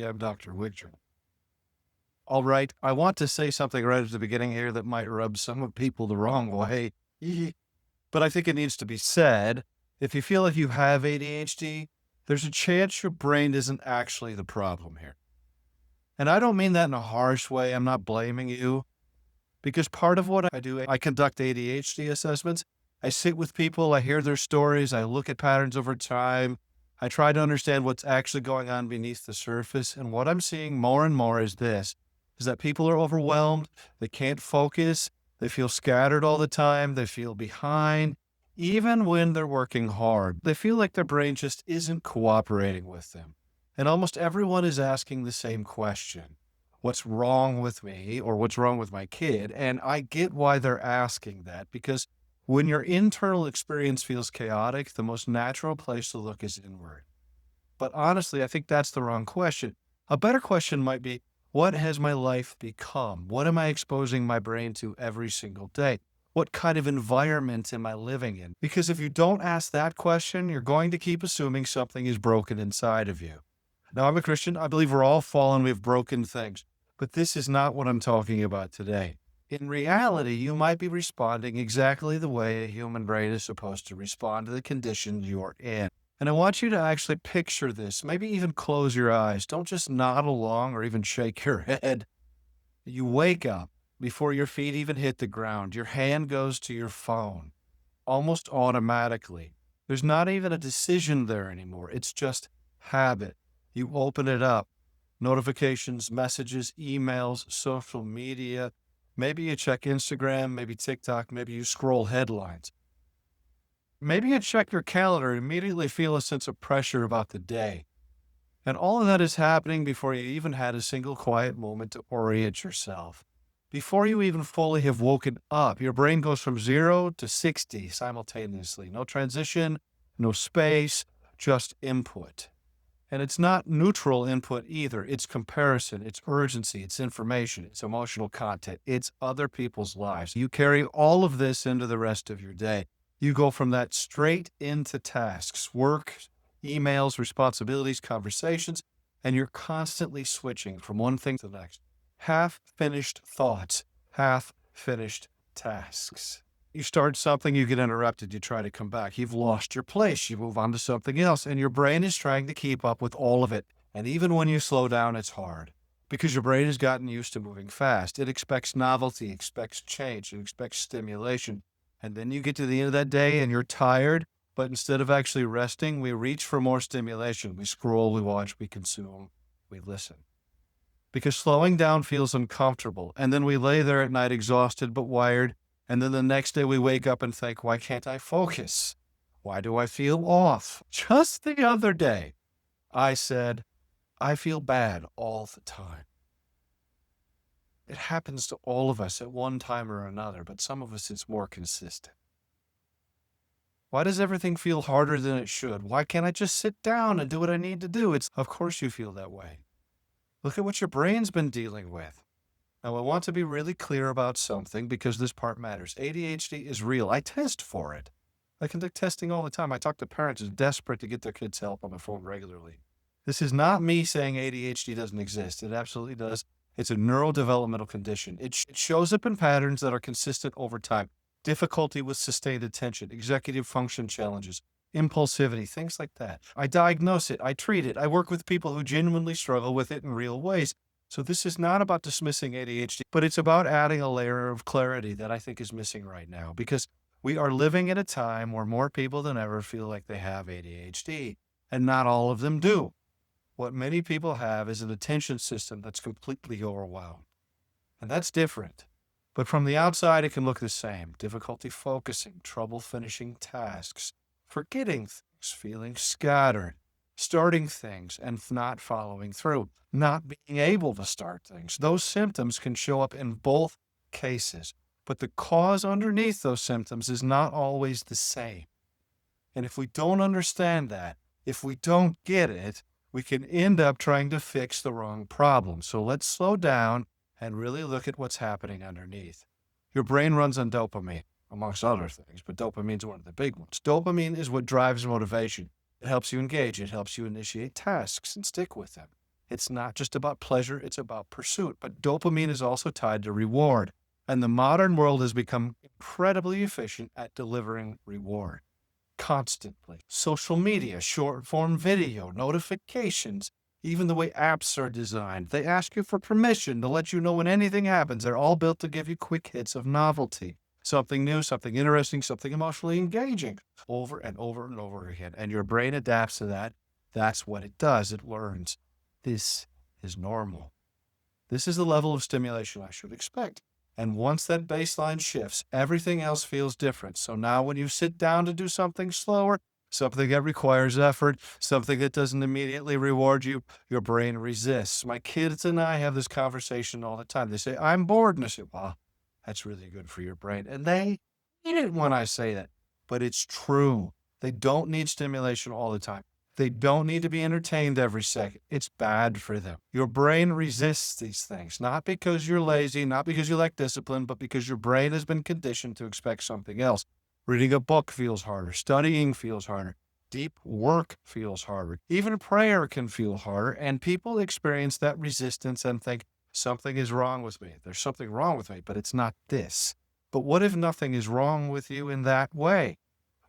I'm Dr. Wigdron. All right, I want to say something right at the beginning here that might rub some of people the wrong way, but I think it needs to be said. If you feel like you have ADHD, there's a chance your brain isn't actually the problem here. And I don't mean that in a harsh way. I'm not blaming you because part of what I do, I conduct ADHD assessments. I sit with people, I hear their stories, I look at patterns over time. I try to understand what's actually going on beneath the surface. And what I'm seeing more and more is this, is that people are overwhelmed. They can't focus. They feel scattered all the time. They feel behind. Even when they're working hard, they feel like their brain just isn't cooperating with them. And almost everyone is asking the same question. What's wrong with me or what's wrong with my kid? And I get why they're asking that because when your internal experience feels chaotic, the most natural place to look is inward. But honestly, I think that's the wrong question. A better question might be, what has my life become? What am I exposing my brain to every single day? What kind of environment am I living in? Because if you don't ask that question, you're going to keep assuming something is broken inside of you. Now, I'm a Christian. I believe we're all fallen. We have broken things. But this is not what I'm talking about today. In reality, you might be responding exactly the way a human brain is supposed to respond to the conditions you're in. And I want you to actually picture this, maybe even close your eyes. Don't just nod along or even shake your head. You wake up before your feet even hit the ground. Your hand goes to your phone almost automatically. There's not even a decision there anymore. It's just habit. You open it up. Notifications, messages, emails, social media. Maybe you check Instagram, maybe TikTok, maybe you scroll headlines. Maybe you check your calendar and immediately feel a sense of pressure about the day. And all of that is happening before you even had a single quiet moment to orient yourself. Before you even fully have woken up, your brain goes from 0 to 60 simultaneously. No transition, no space, just input. And it's not neutral input either. It's comparison, it's urgency, it's information, it's emotional content, it's other people's lives. You carry all of this into the rest of your day. You go from that straight into tasks, work, emails, responsibilities, conversations, and you're constantly switching from one thing to the next. Half-finished thoughts, half-finished tasks. You start something, you get interrupted, you try to come back. You've lost your place, you move on to something else, and your brain is trying to keep up with all of it. And even when you slow down, it's hard because your brain has gotten used to moving fast. It expects novelty, expects change, it expects stimulation. And then you get to the end of that day and you're tired, but instead of actually resting, we reach for more stimulation. We scroll, we watch, we consume, we listen. Because slowing down feels uncomfortable. And then we lay there at night exhausted but wired. And then the next day we wake up and think, why can't I focus? Why do I feel off? Just the other day, I said, I feel bad all the time. It happens to all of us at one time or another, but some of us it's more consistent. Why does everything feel harder than it should? Why can't I just sit down and do what I need to do? Of course you feel that way. Look at what your brain's been dealing with. Now, I want to be really clear about something because this part matters. ADHD is real. I test for it. I conduct testing all the time. I talk to parents who are desperate to get their kids help on the phone regularly. This is not me saying ADHD doesn't exist. It absolutely does. It's a neurodevelopmental condition. It shows up in patterns that are consistent over time. Difficulty with sustained attention, executive function challenges, impulsivity, things like that. I diagnose it. I treat it. I work with people who genuinely struggle with it in real ways. So this is not about dismissing ADHD, but it's about adding a layer of clarity that I think is missing right now because we are living at a time where more people than ever feel like they have ADHD, and not all of them do. What many people have is an attention system that's completely overwhelmed, and that's different. But from the outside, it can look the same. Difficulty focusing, trouble finishing tasks, forgetting things, feeling scattered, starting things and not following through, not being able to start things. Those symptoms can show up in both cases, but the cause underneath those symptoms is not always the same. And if we don't understand that, if we don't get it, we can end up trying to fix the wrong problem. So let's slow down and really look at what's happening underneath. Your brain runs on dopamine, amongst other things, but dopamine is one of the big ones. Dopamine is what drives motivation. It helps you engage. It helps you initiate tasks and stick with them. It's not just about pleasure, it's about pursuit. But dopamine is also tied to reward. And the modern world has become incredibly efficient at delivering reward constantly. Social media, short form video, notifications, even the way apps are designed. They ask you for permission to let you know when anything happens. They're all built to give you quick hits of novelty. Something new, something interesting, something emotionally engaging over and over and over again. And your brain adapts to that. That's what it does. It learns this is normal. This is the level of stimulation I should expect. And once that baseline shifts, everything else feels different. So now when you sit down to do something slower, something that requires effort, something that doesn't immediately reward you, your brain resists. My kids and I have this conversation all the time. They say, I'm bored. And I say, well, that's really good for your brain. And they hate it when I say that, but it's true. They don't need stimulation all the time. They don't need to be entertained every second. It's bad for them. Your brain resists these things, not because you're lazy, not because you lack discipline, but because your brain has been conditioned to expect something else. Reading a book feels harder. Studying feels harder. Deep work feels harder. Even prayer can feel harder. And people experience that resistance and think, something is wrong with me. There's something wrong with me, but it's not this. But what if nothing is wrong with you in that way?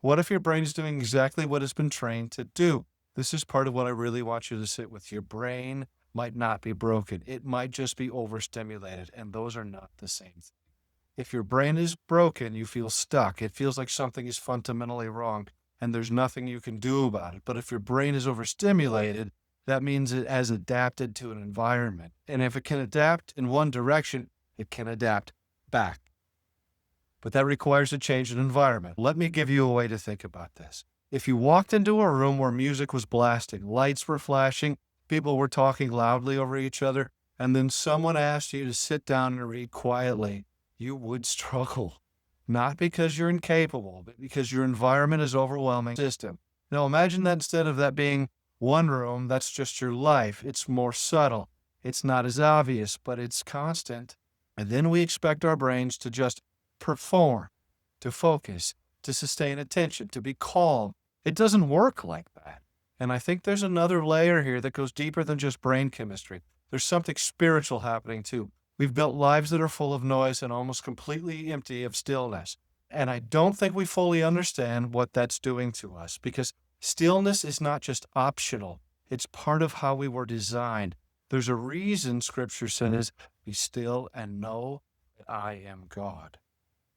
What if your brain is doing exactly what it's been trained to do? This is part of what I really want you to sit with. Your brain might not be broken. It might just be overstimulated, and those are not the same thing. If your brain is broken, you feel stuck. It feels like something is fundamentally wrong, and there's nothing you can do about it. But if your brain is overstimulated, that means it has adapted to an environment. And if it can adapt in one direction, it can adapt back. But that requires a change in environment. Let me give you a way to think about this. If you walked into a room where music was blasting, lights were flashing, people were talking loudly over each other, and then someone asked you to sit down and read quietly, you would struggle. Not because you're incapable, but because your environment is overwhelming system. Now imagine that instead of that being one room, that's just your life. It's more subtle. It's not as obvious, but it's constant. And then we expect our brains to just perform, to focus, to sustain attention, to be calm. It doesn't work like that. And I think there's another layer here that goes deeper than just brain chemistry. There's something spiritual happening too. We've built lives that are full of noise and almost completely empty of stillness. And I don't think we fully understand what that's doing to us, because stillness is not just optional. It's part of how we were designed. There's a reason Scripture says, be still and know that I am God.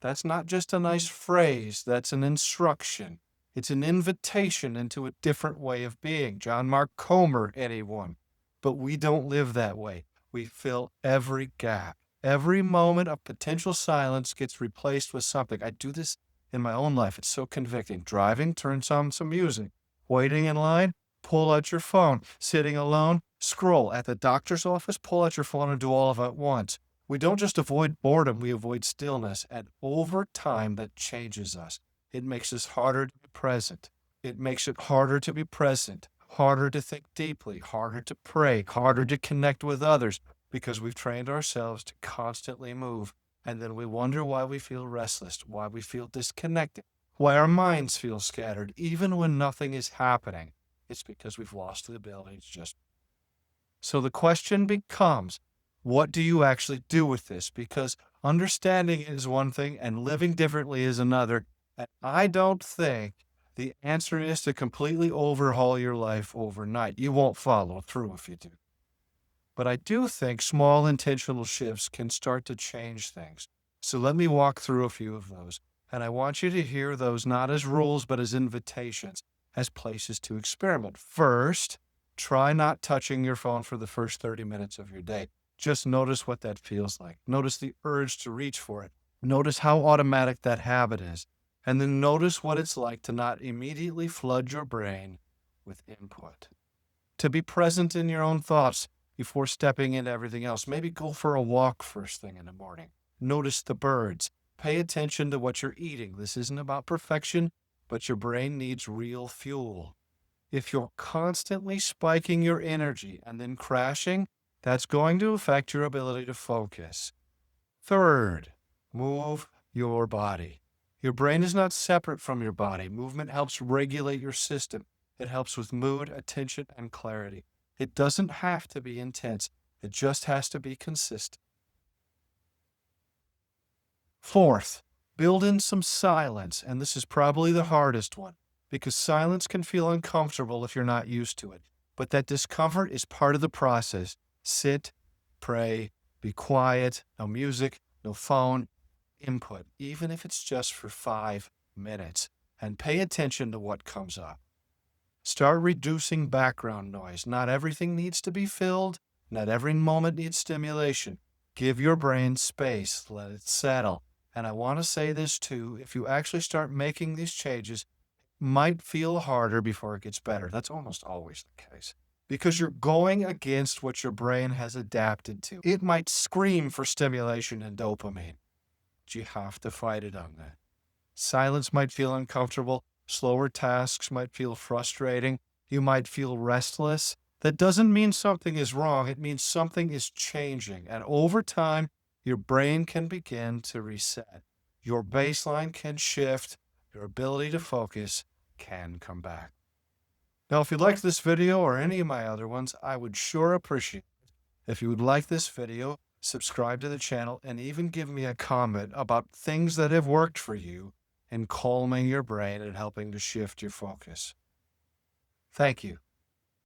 That's not just a nice phrase. That's an instruction. It's an invitation into a different way of being. John Mark Comer, anyone. But we don't live that way. We fill every gap. Every moment of potential silence gets replaced with something. I do this in my own life. It's so convicting. Driving, turn on some music. Waiting in line, pull out your phone. Sitting alone, scroll. At the doctor's office, pull out your phone and do all of it at once. We don't just avoid boredom, we avoid stillness. And over time, that changes us. It makes us harder to be present. It makes it harder to be present, harder to think deeply, harder to pray, harder to connect with others, because we've trained ourselves to constantly move. And then we wonder why we feel restless, why we feel disconnected, why our minds feel scattered, even when nothing is happening. It's because we've lost the ability to just. So the question becomes, what do you actually do with this? Because understanding is one thing and living differently is another. And I don't think the answer is to completely overhaul your life overnight. You won't follow through if you do. But I do think small intentional shifts can start to change things. So let me walk through a few of those. And I want you to hear those not as rules, but as invitations, as places to experiment. First, try not touching your phone for the first 30 minutes of your day. Just notice what that feels like. Notice the urge to reach for it. Notice how automatic that habit is. And then notice what it's like to not immediately flood your brain with input. To be present in your own thoughts before stepping into everything else. Maybe go for a walk first thing in the morning. Notice the birds. Pay attention to what you're eating. This isn't about perfection, but your brain needs real fuel. If you're constantly spiking your energy and then crashing, that's going to affect your ability to focus. Third, move your body. Your brain is not separate from your body. Movement helps regulate your system. It helps with mood, attention, and clarity. It doesn't have to be intense. It just has to be consistent. Fourth, build in some silence, and this is probably the hardest one because silence can feel uncomfortable if you're not used to it. But that discomfort is part of the process. Sit, pray, be quiet, no music, no phone, input, even if it's just for 5 minutes, and pay attention to what comes up. Start reducing background noise. Not everything needs to be filled. Not every moment needs stimulation. Give your brain space. Let it settle. And I want to say this too, if you actually start making these changes, it might feel harder before it gets better. That's almost always the case. Because you're going against what your brain has adapted to. It might scream for stimulation and dopamine, but you have to fight it on that. Silence might feel uncomfortable. Slower tasks might feel frustrating. You might feel restless. That doesn't mean something is wrong. It means something is changing. And over time, your brain can begin to reset. Your baseline can shift. Your ability to focus can come back. Now, if you liked this video or any of my other ones, I would sure appreciate it if you would like this video, subscribe to the channel, and even give me a comment about things that have worked for you in calming your brain and helping to shift your focus. Thank you.